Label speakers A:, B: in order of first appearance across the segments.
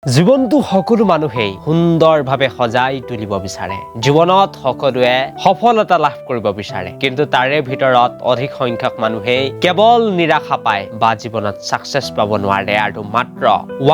A: জীৱনটো সকলো মানুহেই সুন্দৰভাৱে সজাই তুলিব বিচাৰে জীৱনত সকলোৱে সফলতা লাভ কৰিব বিচাৰে কিন্তু তাৰে ভিতৰত অধিক সংখ্যক মানুহেই কেৱল নিৰাশা পায় বা জীৱনত সাকসেছ পাব নোৱাৰে আৰু মাত্ৰ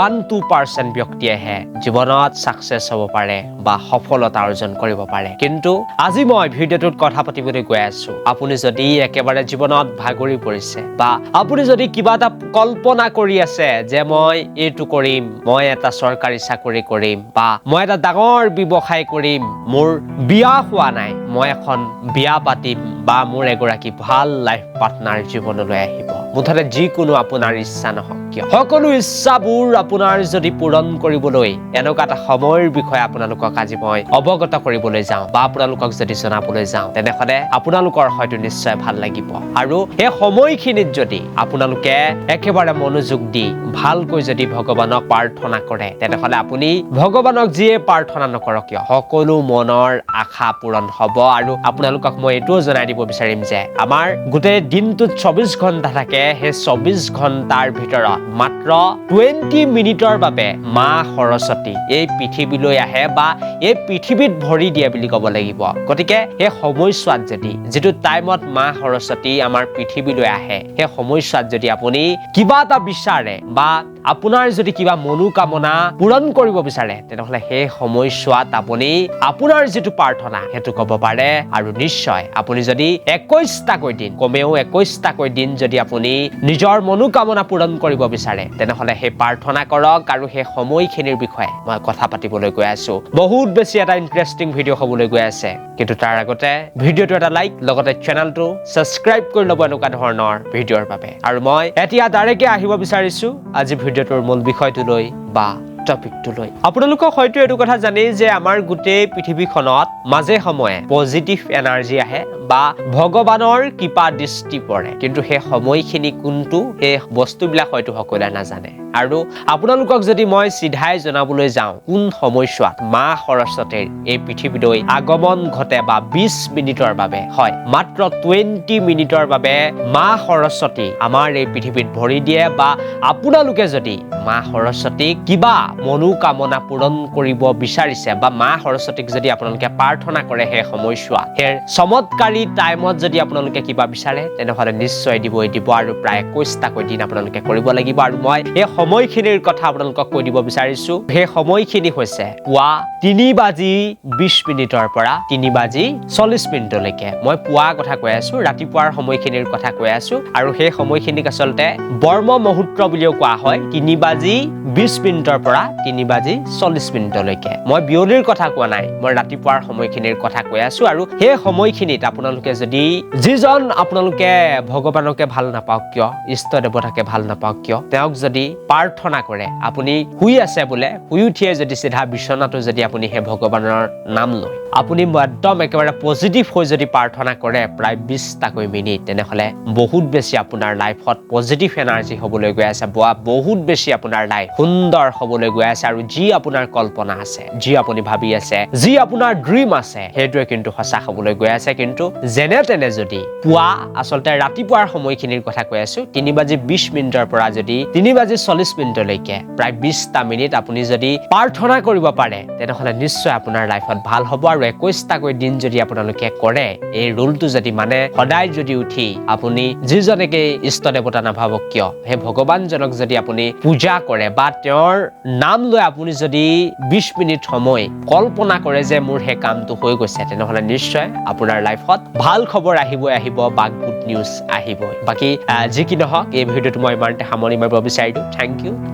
A: 1-2% ব্যক্তিয়েহে জীৱনত সাকসেছ হ'ব পাৰে বা সফলতা অৰ্জন কৰিব পাৰে কিন্তু আজি মই ভিডিঅ'টোত কথা পাতিবলৈ গৈ আছো আপুনি যদি একেবাৰে জীৱনত ভাগৰি পৰিছে বা আপুনি যদি কিবা এটা কল্পনা কৰি আছে যে মই এইটো কৰিম মই এটা সৰকাৰি চাকৰি কৰিম বা মই এটা ডাঙৰ ব্যৱসায় কৰিম মোৰ বিয়া হোৱা নাই মই এখন বিয়া পাতিম বা মোৰ এগৰাকী ভাল লাইফ পাৰ্টনাৰ জীৱনলৈ আহিব মুঠতে যিকোনো আপোনাৰ ইচ্ছা নহওক কিয় সকলো ইচ্ছাবোৰ আপোনাৰ যদি পূৰণ কৰিবলৈ এনেকুৱা এটা সময়ৰ বিষয়ে আপোনালোকক আজি মই অৱগত কৰিবলৈ যাওঁ বা আপোনালোকক যদি জনাবলৈ যাওঁ তেনেহলে আপোনালোকৰ হয়তো নিশ্চয় ভাল লাগিব আৰু এই সময়খিনিত যদি আপোনালোকে একেবাৰে মনোযোগ দি ভালকৈ যদি ভগৱানক প্ৰাৰ্থনা কৰে তেনেহলে আপুনি ভগৱানক যিয়ে প্ৰাৰ্থনা নকৰক কিয় সকলো মনৰ আশা পূৰণ হ'ব আৰু আপোনালোকক মই এটোও জনাই দিব বিচাৰিম যে আমাৰ গোটেই দিনটোত 24 ঘণ্টা থাকে সেই 24 ঘণ্টাৰ ভিতৰত মাত্ৰ 20 মিনিটৰ বাবে মা সৰস্বতী এই পৃথিৱীলৈ আহে বা এই পৃথিৱীত ভৰি দিয়ে বুলি ক'ব লাগিব গতিকে এই সময়ছোৱাত যদি যেটো টাইমত মা সৰস্বতী আমাৰ পৃথিৱীলৈ আহে সেই সময়ছোৱাত যদি আপুনি কিবা এটা বিচাৰে বা আপোনাৰ যদি কিবা মনোকামনা পূৰণ কৰিব বিচাৰে তেনেহলে সেই সময়ছোৱাত আপুনি আপোনাৰ যেটো প্ৰাৰ্থনা হেতু ক'ব পাৰে আৰু নিশ্চয় আপুনি যদি 21টাকৈ দিন কমেও 21টাকৈ দিন যদি আপুনি নিজৰ মনোকামনা পূৰণ কৰিব বিচাৰে তেনেহলে সেই প্ৰাৰ্থনা কৰক আৰু সেই সময়খিনিৰ বিষয়ে মই কথা পাতিবলৈ গৈ আছো বহুত বেছি এটা ইন্টাৰেষ্টিং ভিডিঅ' হ'বলৈ গৈ আছে কিন্তু তাৰ আগতে ভিডিঅ'টো এটা লাইক লগতে চেনেলটো সাবস্ক্ৰাইব কৰি ল'ব এনেকুৱা ধৰণৰ ভিডিঅ'ৰ বাবে আৰু মই এতিয়া ডাইৰেক্টলি আহিব বিচাৰিছো আজি ভিডিঅ'টোৰ মূল বিষয়টোলৈ বা টপিকটোলৈ আপোনালোকক হয়তো এটো কথা জানেই যে আমাৰ গোটেই পৃথিৱীখনত মাজে সময়ে পজিটিভ এনাৰ্জি আহে বা ভগৱানৰ কৃপা দৃষ্টি পৰে কিন্তু সেই সময়খিনি কোনটো এই বস্তুবিলাক হয়তো সকলোৱে নাজানে আৰু আপোনালোকক যদি মই সিধাই জনাবলৈ যাওঁ কোন সময়ছোৱাত মা সৰস্বতীৰ এই পৃথিৱীলৈ আগমন ঘটে বা 20 মিনিটৰ বাবে হয় মাত্ৰ 20 মিনিটৰ বাবে মা সৰস্বতী আমাৰ এই পৃথিৱীত ভৰি দিয়ে বা আপোনালোকে যদি মা সৰস্বতীক কিবা মনোকামনা পূৰণ কৰিব বিচাৰিছে বা মা সৰস্বতীক যদি আপোনালোকে প্ৰাৰ্থনা কৰে সেই সময়ছোৱাত সেই চমৎকাৰী টাইমত যদি আপোনালোকে কিবা বিচাৰে তেনেহলে নিশ্চয় দিব আৰু প্ৰায় 21টাকৈ দিন আপোনালোকে কৰিব লাগিব আৰু মই এই সময়খিনিৰ কথা আপোনালোকক কৈ দিব বিচাৰিছো সেই সময়খিনি হৈছে পুৱা 3:20 মিনিটৰ পৰা 3:40 মিনিটলৈকে মই পুৱা কথা কৈ আছো ৰাতিপুৱাৰ সময়খিনিৰ কথা কৈ আছো আৰু সেই সময়খিনিক আচলতে বৰ্ম মুহূৰ্ত বুলিও কোৱা হয় 3:20 মিনিটৰ পৰা 3:40 মিনিটলৈকে মই বিয়লিৰ কথা কোৱা নাই মই ৰাতিপুৱাৰ সময়খিনিৰ কথা কৈ আছো আৰু সেই সময়খিনিত আপোনালোকে যদি যিজন আপোনালোকে ভগৱানকে ভাল নাপাওক কিয় ইষ্ট দেৱতাকে ভাল নাপাওক কিয় তেওঁক যদি প্ৰাৰ্থনা কৰে আপুনি শুই আছে বোলে শুই উঠিয়ে যদি সিধা বিছনাটো যদি আপুনি হে ভগৱানৰ নাম লয় আপুনি একদম একেবাৰে পজিটিভ হৈ যদি প্ৰাৰ্থনা কৰে প্ৰায় 20টাকৈ মিনিট তেনেহলে বহুত বেছি আপোনাৰ লাইফত পজিটিভ এনাৰ্জি হ'বলৈ গৈ আছে বহুত বেছি আপোনাৰ লাইফ সুন্দৰ হ'বলৈ গৈ আছে আৰু যি আপোনাৰ কল্পনা আছে যি আপুনি ভাবি আছে যি আপোনাৰ ড্ৰিম আছে হেতুৱে কিন্তু সঁচা হ'বলৈ গৈ আছে কিন্তু যেনে তেনে যদি পুৱা আচলতে ৰাতিপুৱাৰ সময়খিনিৰ কথা কৈ আছো 3:20 মিনিটৰ পৰা যদি 3:40 মিনিটলৈকে প্ৰায় 20টা মিনিট আপুনি যদি প্ৰাৰ্থনা কৰিব পাৰে তেনেহলে নিশ্চয় আপোনাৰ লাইফত ভাল হ'ব আৰু 21টাকৈ দিন যদি আপোনালোকে কৰে এই ৰুলটো যদি মানে সদায় যদি উঠি আপুনি যিজনেকে ইষ্ট দেৱতা নাভাবক কিয় হে ভগৱানজনক যদি আপুনি পূজা কৰে বা তেওঁৰ নাম লৈ আপুনি যদি 20 মিনিট সময় কল্পনা কৰে যে মোৰ হে কামটো হৈ গৈছে তেনেহলে নিশ্চয় আপোনাৰ লাইফত ভাল খবৰ আহিব বা গুড নিউজ আহিবই বাকি যি কি নহওক এই ভিডিঅ'টো মই ইমানতে সামৰি মাৰিব বিচাৰিছো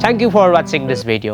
A: thank you for watching this video'